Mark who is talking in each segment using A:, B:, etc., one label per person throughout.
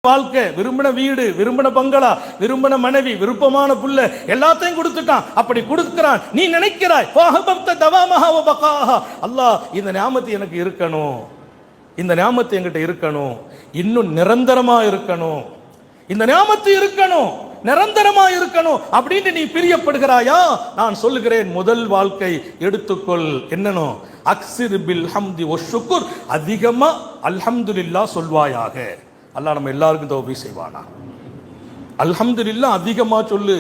A: வாழ்க்கை, விரும்பின வீடு, விரும்பின பங்களா, விரும்பின மனைவி, விருப்பமான புள்ள எல்லாத்தையும் கொடுத்துட்டான். அப்படி கொடுக்கிறான். நீ நினைக்கிறாய் அல்லாஹ் இந்த நியாமத்து எனக்கு இருக்கணும், இந்த நியாமத்து என்கிட்ட இருக்கணும், இன்னும் நிரந்தரமா இருக்கணும், இந்த நியாமத்து இருக்கணும், நிரந்தரமா இருக்கணும் அப்படின்னு நீ பிரியப்படுகிறாயா? நான் சொல்லுகிறேன், முதல் வாழ்க்கை எடுத்துக்கொள். என்னனோ அக்ஸிர் பில் ஹம்தி வஷ்ஷுக்ர், அதிகமா அல்ஹம்துலில்லாஹ் சொல்வாயாக. அல்லாஹ் நம்ம எல்லாருக்கும் தௌஃபீக் செய்வானா. அல்ஹம்துலில்லாஹ் அதிகமா சொல்லு,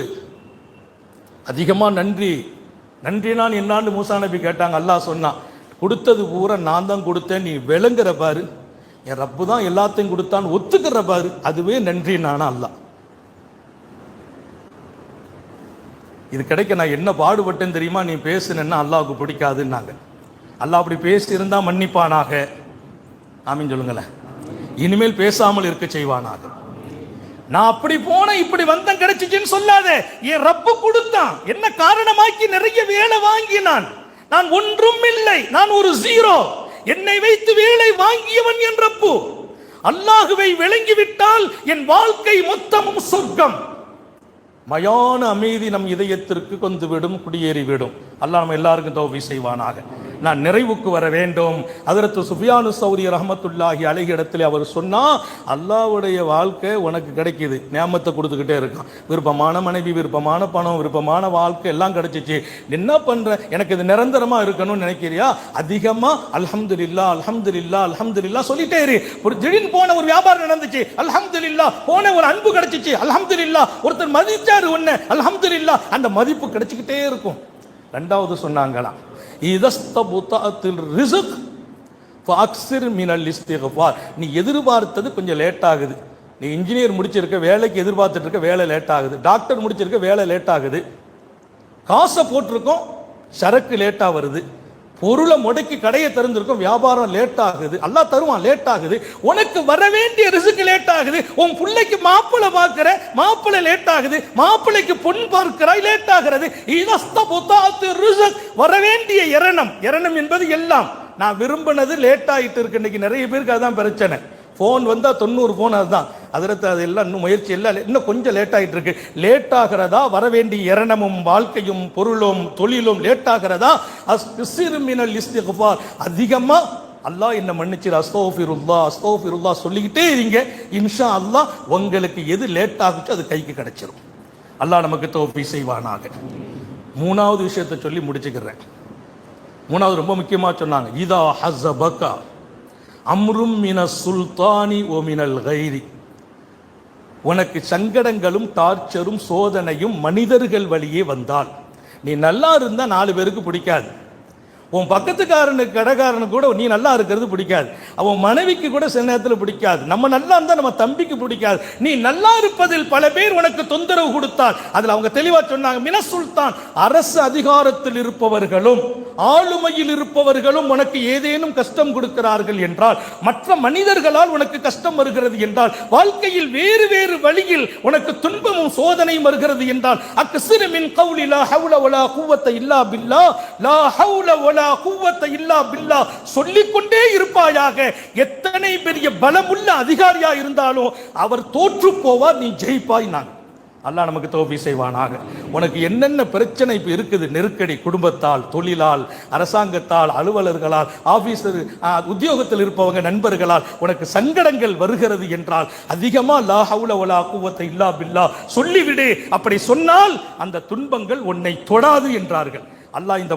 A: அதிகமா நன்றி. நன்றினான் என்னான்னு மூசா நபி கேட்டாங்க. அல்லாஹ் சொன்னான், கொடுத்தது பூரா நான் தான் கொடுத்தேன், நீ விளங்குற பாரு, என் ரப்பு தான் எல்லாத்தையும் கொடுத்தான் ஒத்துக்கிற பாரு, அதுவே நன்றி நானா. அல்லாஹ் இது கிடைக்க நான் என்ன பாடுபட்டேன்னு தெரியுமா? நீ பேசுனா அல்லாஹ்வுக்கு பிடிக்காதுன்னாங்க. அல்லாஹ் அப்படி பேசி இருந்தா மன்னிப்பானாக. ஆமீன் சொல்லுங்களேன். இனிமேல் பேசாமல் இருக்க செய்வானாக. நான் அப்படி போன இப்படி வந்தேன் கிடைச்சிச்சுன்னு சொல்லாத. என் ரப்பு கொடுத்தான், என்ன காரணமாக்கி நிறைய வேலை வாங்கினான். நான் ஒன்றும் இல்லை, நான் ஒரு ஜீரோ. என்னை வைத்து வேலை வாங்கியவன் என் ரப்பு. அல்லாஹுவை விளங்கிவிட்டால் என் வாழ்க்கை மொத்தமும் சொர்க்கம். மயான அமைதி நம் இதயத்திற்கு கொண்டு விடும், குடியேறிவிடும். அல்லாஹ் நம்ம எல்லாருக்கும் தௌஃபீக் செய்வானாக. நான் நிறைவுக்கு வர வேண்டும். ஹஜ்ரத் சுஃபியானு ஸௌரி ரஹ்மத்துல்லாஹி அலைஹி இடத்துல அவர் சொன்னா, அல்லாஹ்வுடைய வாழ்க்கை உனக்கு கிடைக்குது, நியாமத்தை கொடுத்துக்கிட்டே இருக்கான். விருப்பமான மனைவி, விருப்பமான பணம், விருப்பமான வாழ்க்கை எல்லாம் கிடைச்சிச்சு. என்ன பண்ற? எனக்கு இது நிரந்தரமா இருக்கணும்னு நினைக்கிறியா? அதிகமா அல்ஹம்துலில்லாஹ் அல்ஹம்துலில்லாஹ் அல்ஹம்துலில்லாஹ் சொல்லிட்டே இரு. ஒரு திடீர்னு போன ஒரு வியாபாரம் நடந்துச்சு, அல்ஹம்துலில்லாஹ். போன ஒரு அன்பு கிடைச்சிச்சு, அல்ஹம்துலில்லாஹ். ஒருத்தர் மதிச்சாரு உன்னை, அல்ஹம்துலில்லாஹ். அந்த மதிப்பு கிடைச்சிக்கிட்டே இருக்கும். ரெண்டாவது சொன்னாங்களாம், நீ எதிர்பார்த்தது கொஞ்சம் லேட் ஆகுது. நீ இன்ஜினியர் முடிச்சிருக்க, வேலைக்கு எதிர்பார்த்துட்டு இருக்க, வேலை லேட் ஆகுது. டாக்டர் முடிச்சிருக்க, வேலை லேட் ஆகுது. காசை போட்டிருக்கோம், சரக்கு லேட்டா வருது. பொருளை முடக்கி கடையை திறந்திருக்கும், வியாபாரம் லேட் ஆகுது. அல்லாஹ் தருவான், லேட் ஆகுது. உனக்கு வர வேண்டிய ரிஸ்க் லேட் ஆகுது. உன் பிள்ளைக்கு மாப்பிள்ளை பார்க்கிற, மாப்பிள்ளை லேட் ஆகுது. மாப்பிள்ளைக்கு பொன் பார்க்கிறாய், லேட் ஆகிறது. வர வேண்டிய இரணம் என்பது எல்லாம் நான் விரும்பினது லேட் ஆகிட்டு இருக்கு. இன்னைக்கு நிறைய பேருக்கு அதுதான் பிரச்சனை. ஃபோன் வந்தா 90 ஃபோன் அதுதான். அதற்கு அதெல்லாம் இன்னும் முயற்சி எல்லாம் இன்னும் கொஞ்சம் லேட் ஆகிட்டு இருக்கு. லேட் ஆகிறதா? வர வேண்டிய இரணமும் வாழ்க்கையும் பொருளும் தொழிலும் லேட் ஆகிறதா? அதிகமா அல்லாஹ் என்ன மன்னிச்சிரு, அஸ்தோஃபிருல்லாஹ் அஸ்தோஃபிருல்லாஹ் சொல்லிக்கிட்டே இருங்க. இன்ஷா அல்லாஹ் உங்களுக்கு எது லேட் ஆகுச்சோ அது கைக்கு கிடைச்சிரும். அல்லாஹ் நமக்கு தௌஃபீக் செய்வானாக. மூணாவது விஷயத்தை சொல்லி முடிச்சுக்கிறேன். மூணாவது ரொம்ப முக்கியமா சொன்னாங்க, இதா ஹஸபக அம்ரும் மின சுல்தானி ஓ மினல் கைரி. உனக்கு சங்கடங்களும் டார்ச்சரும் சோதனையும் மனிதர்கள் வழியே வந்தால், நீ நல்லா இருந்தா 4 பேருக்கு பிடிக்காது. உன் பக்கத்துக்காரனுக்கு கடைக்காரனுக்கு கூட நீ நல்லா இருக்கிறது பிடிக்காது. அவன் மனைவிக்கு கூட சில நேரத்தில் பிடிக்காது. நம்ம நல்லா இருந்தா நம்ம தம்பிக்கு பிடிக்காது. நீ நல்லா இருப்பதில் பல பேர் உனக்கு தொந்தரவு கொடுத்தால், அதுல அவங்க தெளிவா சொன்னாங்க, மின சுல்தான், அரசு அதிகாரத்தில் இருப்பவர்களும் ஆளுமையில் இருப்பவர்களும் உனக்கு ஏதேனும் கஷ்டம் கொடுக்கிறார்கள் என்றால், மற்ற மனிதர்களால் உனக்கு கஷ்டம் வருகிறது என்றால், வாழ்க்கையில் வேறு வேறு வழியில் உனக்கு துன்பமும் சோதனையும் வருகிறது என்றால், அக்ஸிர் மின் கௌலி லா ஹவ்ல வலா குவத்த இல்லா பில்லாஹ், லா ஹவ்ல வலா குவத்த இல்லா பில்லாஹ் சொல்லிக்கொண்டே இருப்பாயாக. எத்தனை பெரிய பலமுள்ள அதிகாரியா இருந்தாலும் அவர் தோற்று போவார், நீ ஜெயிப்பாய். நான் அல்லாஹ் நமக்கு தௌஃபீக் செய்வானாக. உனக்கு என்னென்ன பிரச்சனை இப்போ இருக்குது, நெருக்கடி, குடும்பத்தால், தொழிலால், அரசாங்கத்தால், அலுவலர்களால், ஆபீசர், உத்தியோகத்தில் இருப்பவங்க, நண்பர்களால் உனக்கு சங்கடங்கள் வருகிறது என்றால், அதிகமா லா ஹவ்ல வலா குவத்த இல்லா பில்லாஹ் சொல்லிவிடு. அப்படி சொன்னால் அந்த துன்பங்கள் உன்னை தொடாது என்றார்கள். அல்லாஹ் இந்த